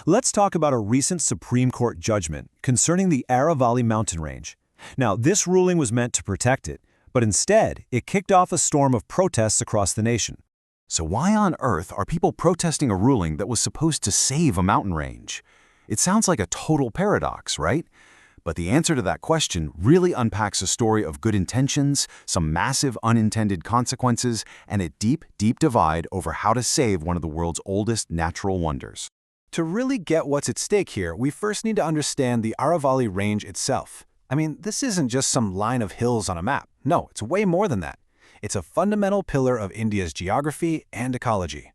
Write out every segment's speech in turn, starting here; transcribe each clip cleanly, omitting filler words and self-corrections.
Let's talk about a recent Supreme Court judgment concerning the Aravali mountain range. Now, this ruling was meant to protect it, but instead, it kicked off a storm of protests across the nation. So why on earth are people protesting a ruling that was supposed to save a mountain range? It sounds like a total paradox, right? But the answer to that question really unpacks a story of good intentions, some massive unintended consequences, and a deep, deep divide over how to save one of the world's oldest natural wonders. To really get what's at stake here, we first need to understand the Aravali Range itself. I mean, this isn't just some line of hills on a map. No, it's way more than that. It's a fundamental pillar of India's geography and ecology.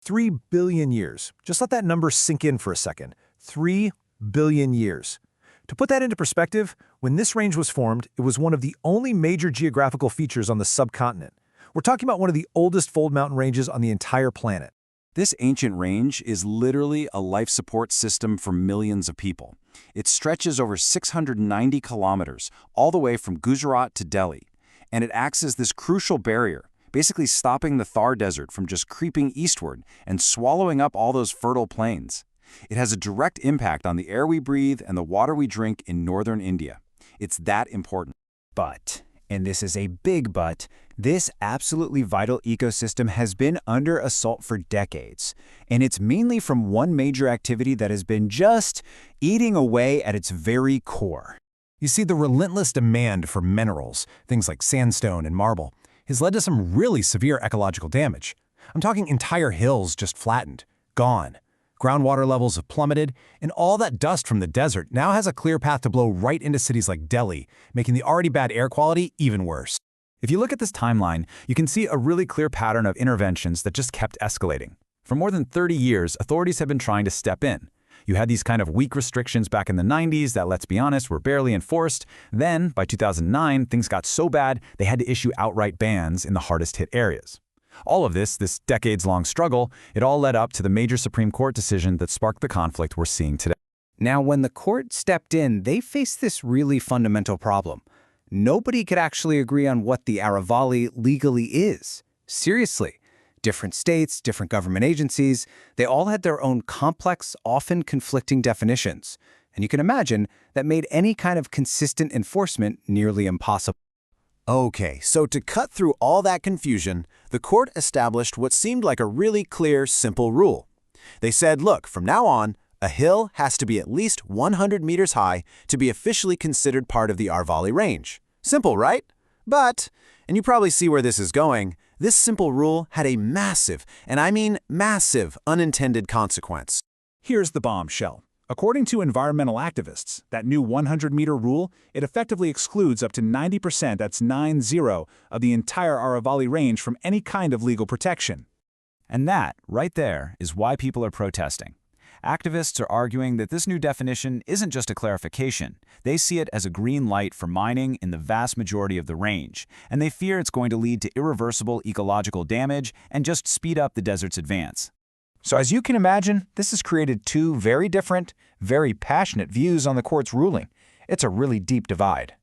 3 billion years. Just let that number sink in for a second. 3 billion years. To put that into perspective, when this range was formed, it was one of the only major geographical features on the subcontinent. We're talking about one of the oldest fold mountain ranges on the entire planet. This ancient range is literally a life support system for millions of people. It stretches over 690 kilometers, all the way from Gujarat to Delhi, and it acts as this crucial barrier, basically stopping the Thar Desert from just creeping eastward and swallowing up all those fertile plains. It has a direct impact on the air we breathe and the water we drink in northern India. It's that important. But, and this is a big but, this absolutely vital ecosystem has been under assault for decades. And it's mainly from one major activity that has been just eating away at its very core. You see, the relentless demand for minerals, things like sandstone and marble, has led to some really severe ecological damage. I'm talking entire hills just flattened, gone. Groundwater levels have plummeted, and all that dust from the desert now has a clear path to blow right into cities like Delhi, making the already bad air quality even worse. If you look at this timeline, you can see a really clear pattern of interventions that just kept escalating. For more than 30 years, authorities have been trying to step in. You had these kind of weak restrictions back in the 90s that, let's be honest, were barely enforced. Then, by 2009, things got so bad they had to issue outright bans in the hardest hit areas. All of this decades-long struggle, it all led up to the major Supreme Court decision that sparked the conflict we're seeing today. Now, when the court stepped in, they faced this really fundamental problem. Nobody could actually agree on what the Aravali legally is. Seriously. Different states, different government agencies, they all had their own complex, often conflicting definitions. And you can imagine that made any kind of consistent enforcement nearly impossible. Okay, so to cut through all that confusion, the court established what seemed like a really clear, simple rule. They said, look, from now on, a hill has to be at least 100 meters high to be officially considered part of the Aravali Range. Simple, right? But, and you probably see where this is going, this simple rule had a massive, and I mean massive, unintended consequence. Here's the bombshell. According to environmental activists, that new 100-meter rule, it effectively excludes up to 90%, that's 90, of the entire Aravali Range from any kind of legal protection. And that, right there, is why people are protesting. Activists are arguing that this new definition isn't just a clarification. They see it as a green light for mining in the vast majority of the range, and they fear it's going to lead to irreversible ecological damage and just speed up the desert's advance. So as you can imagine, this has created two very different, very passionate views on the court's ruling. It's a really deep divide.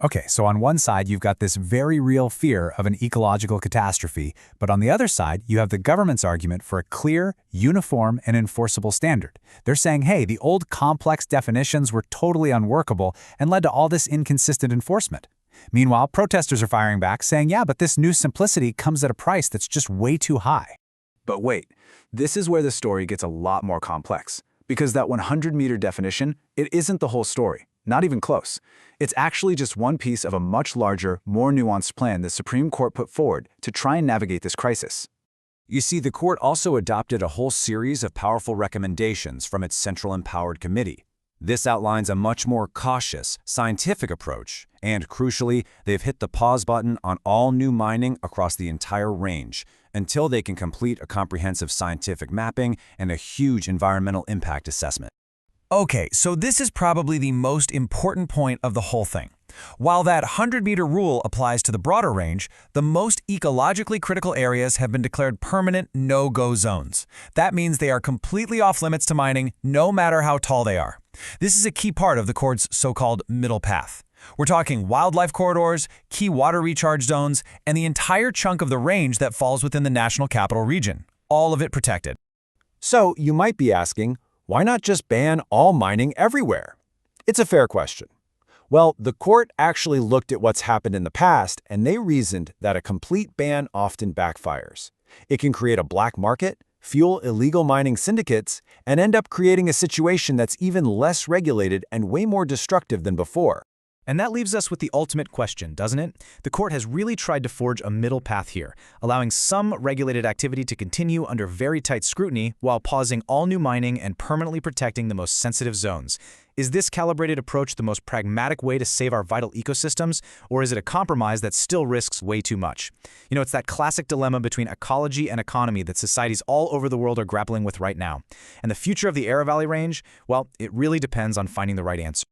Okay, so on one side, you've got this very real fear of an ecological catastrophe, but on the other side, you have the government's argument for a clear, uniform, and enforceable standard. They're saying, hey, the old complex definitions were totally unworkable and led to all this inconsistent enforcement. Meanwhile, protesters are firing back, saying, yeah, but this new simplicity comes at a price that's just way too high. But wait, this is where the story gets a lot more complex. Because that 100-meter definition, it isn't the whole story. Not even close. It's actually just one piece of a much larger, more nuanced plan the Supreme Court put forward to try and navigate this crisis. You see, the court also adopted a whole series of powerful recommendations from its Central Empowered Committee. This outlines a much more cautious, scientific approach, and crucially, they've hit the pause button on all new mining across the entire range until they can complete a comprehensive scientific mapping and a huge environmental impact assessment. Okay, so this is probably the most important point of the whole thing. While that 100-meter rule applies to the broader range, the most ecologically critical areas have been declared permanent no-go zones. That means they are completely off-limits to mining, no matter how tall they are. This is a key part of the court's so-called middle path. We're talking wildlife corridors, key water recharge zones, and the entire chunk of the range that falls within the National Capital Region. All of it protected. So you might be asking, Why not just ban all mining everywhere? It's a fair question. Well, the court actually looked at what's happened in the past, and they reasoned that a complete ban often backfires. It can create a black market, fuel illegal mining syndicates, and end up creating a situation that's even less regulated and way more destructive than before. And that leaves us with the ultimate question, doesn't it? The court has really tried to forge a middle path here, allowing some regulated activity to continue under very tight scrutiny while pausing all new mining and permanently protecting the most sensitive zones. Is this calibrated approach the most pragmatic way to save our vital ecosystems, or is it a compromise that still risks way too much? You know, it's that classic dilemma between ecology and economy that societies all over the world are grappling with right now. And the future of the Aravali Range, well, it really depends on finding the right answer.